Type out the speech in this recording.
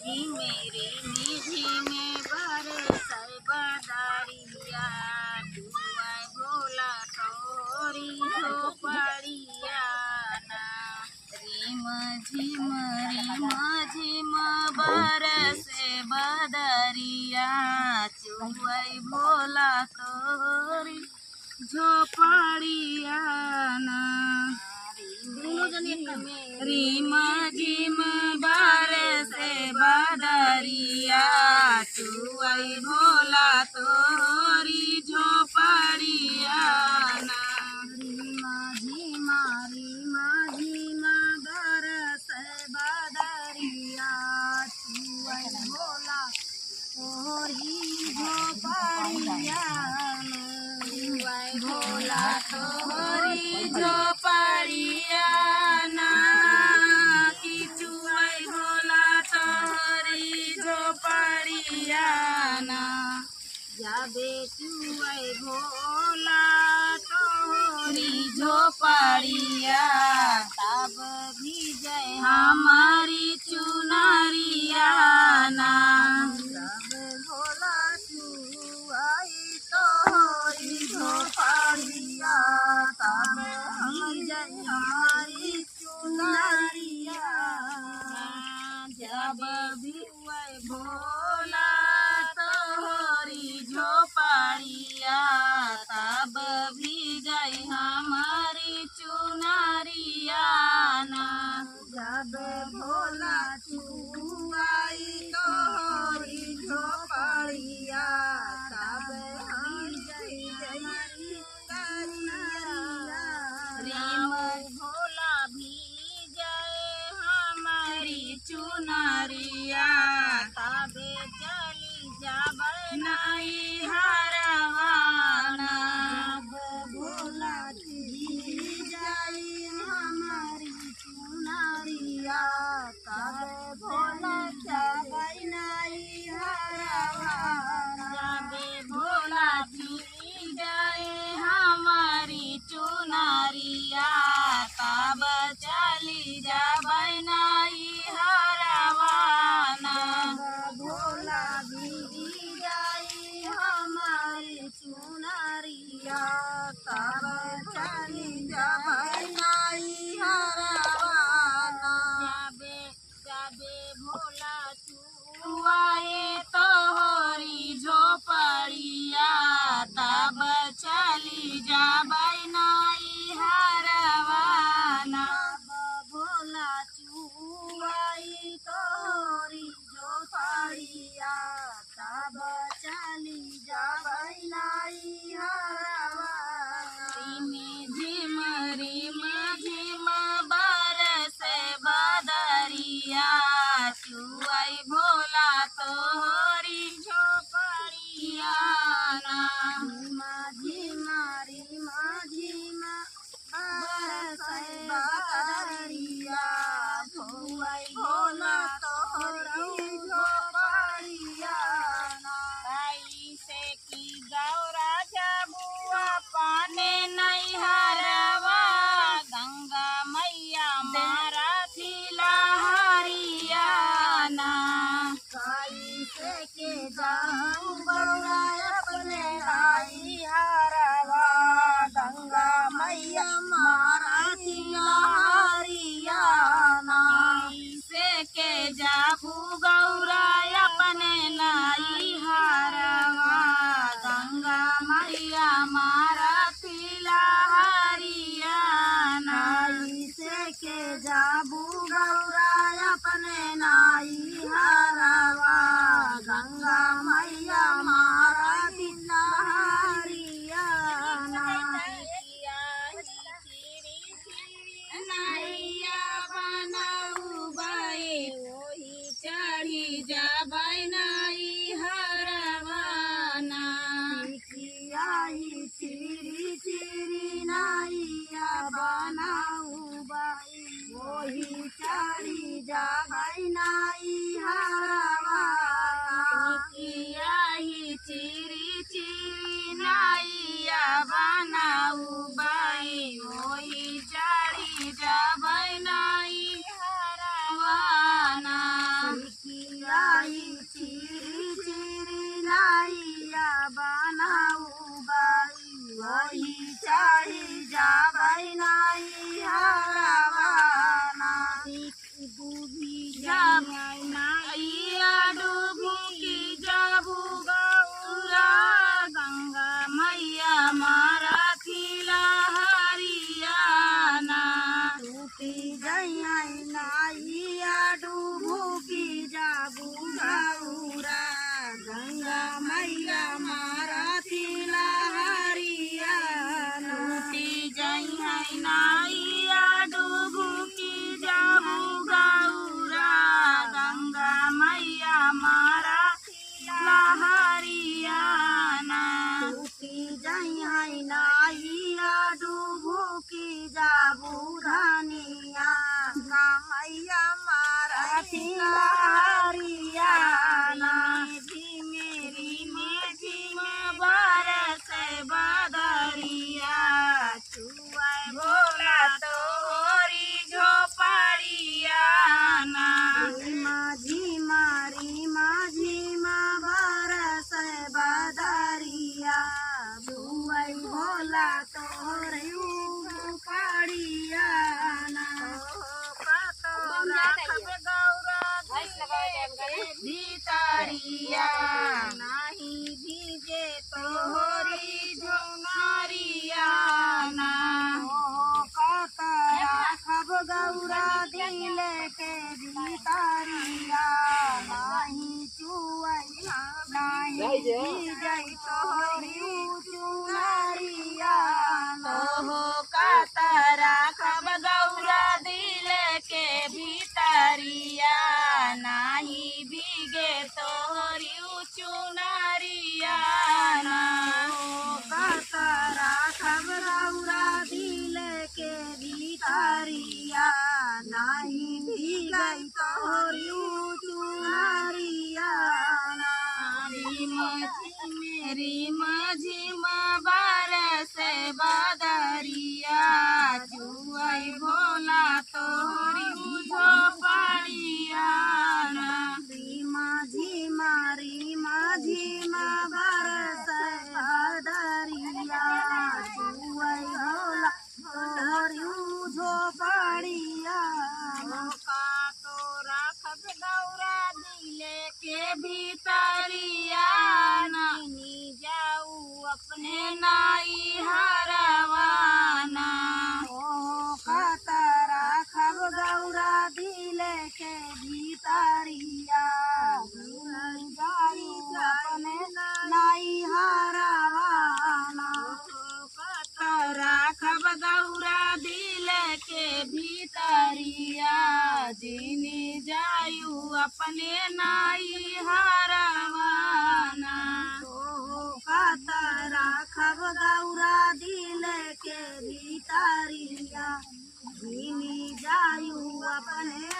मेरी निधि में बरसै बदरिया दुआय भोला तोरी झोपड़िया ना रिम झिम बरसे बदरिया चुआय भोला तोरी झोपड़िया ना रिम झिम बरसे बदरिया चुआय भोला तोरी झोपड़िया ना रिम झिम बरसे बदरिया चुआय भोला तोरी झोपड़िया भोला तोरी झोपड़िया ना कि चुआय भोला तोरी झोपड़िया ना जाबे चुआय भोला तोरी झोपड़िया तब भीजय हमारी चुनरिया ना जब भोला चुआय तोरी झोपड़िया तब भीजय हमारी चुनरिया जब भीजय भोला तोरी झोपड़िया तब भीजय हमारी चुनरिया ना जब भोला चुआय तोरी झोपड़िया तब रिम भोला भीजय हमारी चुनरिया तबे चली जाबै नाई हरवाना भोला भीजय हमारी चुनरिया तबे भोला जाबै नाई हरवाना जाबे भोला भीजय हमारी चुनरिया तब चली जाबै नाई हरवाना भोला भीजय हमारी चुनरिया तब चली जाबै नाई हरवाना जाबे भोला चुआय तोरी झोपड़िया तब चली जाबै नाई हरवाना भोला चुआय तोरी झोपड़िया तब चली जाबै नाई हरवाना रिम झिम बरसे बदरिया चुआय भोला तोरी झोपड़िया ना रिम झिम बरसे बदरिया चुआय भोला तोरी झोपड़िया ना कैसे की गौरा जबुआ पाने नैहरवा गंगा मैया मारा थिला हरियाना कैसे के जाऊं गौरा अपने नैहरवा गंगा मैया मारा थिला हरियाना कैसे के जाबू गौरा अपने नैहरवा गंगा मैया मारा थिला हरियाना कैसे के जाबू गौरा अपने नैहरवा गंगा मैया मारा थिला हरियाना नैया बनाऊ बाई ओही चढ़ी जाबै नाई हरवाना चिरी नैया बनाऊ बाई ओही चढ़ी जाबै नाई हरवाना चिरी नैया बनाऊ बाई ओही चढ़ी जाबै नाई हरवाना चिरी चिरी नाइया बनाऊ बाई वही चढ़ी जाबै नाई हरवाना डूबी जाबै नाइया डूबी जाबू गौरा गंगा मैया मारा थिला हरियाना टूटी जइया नाइया डूबू की जाबू गौरा गंगा मैया मारा थिला हरियाना टूटी जइया नाइया डूबू की जाबू गौरा गंगा मैया मारा थिला हरियाना टूटी जइया नाइया डूबू की जाबू धनिया मैया मारा थिला हरियाना मेरी मेझी में बरस बदरिया चुआ भोला तोरी झोपड़िया माझी मारी माझी माँ बरस बदरिया चुआ भोला तोरी झोपड़िया भितरिया नहीं भीगे तोहरी झुमरिया ना राखब गौरा दिल के भितरिया नहीं चुआ नहीं भीगे तोहरी झुमरिया हो काता राखब गौरा दिल के भितरिया नाही भीगे तोहरी चुनरिया काता राखब गौरा दिल के भितरिया नाही भीगे तोहरी चुनरिया मेरी माझी माँ बरस बदरिया चुआई भोला तोहरी झोपड़िया माझी मारी माझी माँ बरस बदरिया चुआई भोला तोहरी झोपड़िया का तो राखब गौरा दिले के भीतरिया नहीं जाऊ अपने नाई हरवाना कता राखब गौरा दिल के भीतरिया जाऊ अपने नाई हरवाना कता राखब गौरा दिल के भीतरिया जिनी जायू अपने नाई हरवाना कता राखब गौरा दिल के भीतरिया जिनी जायू अपने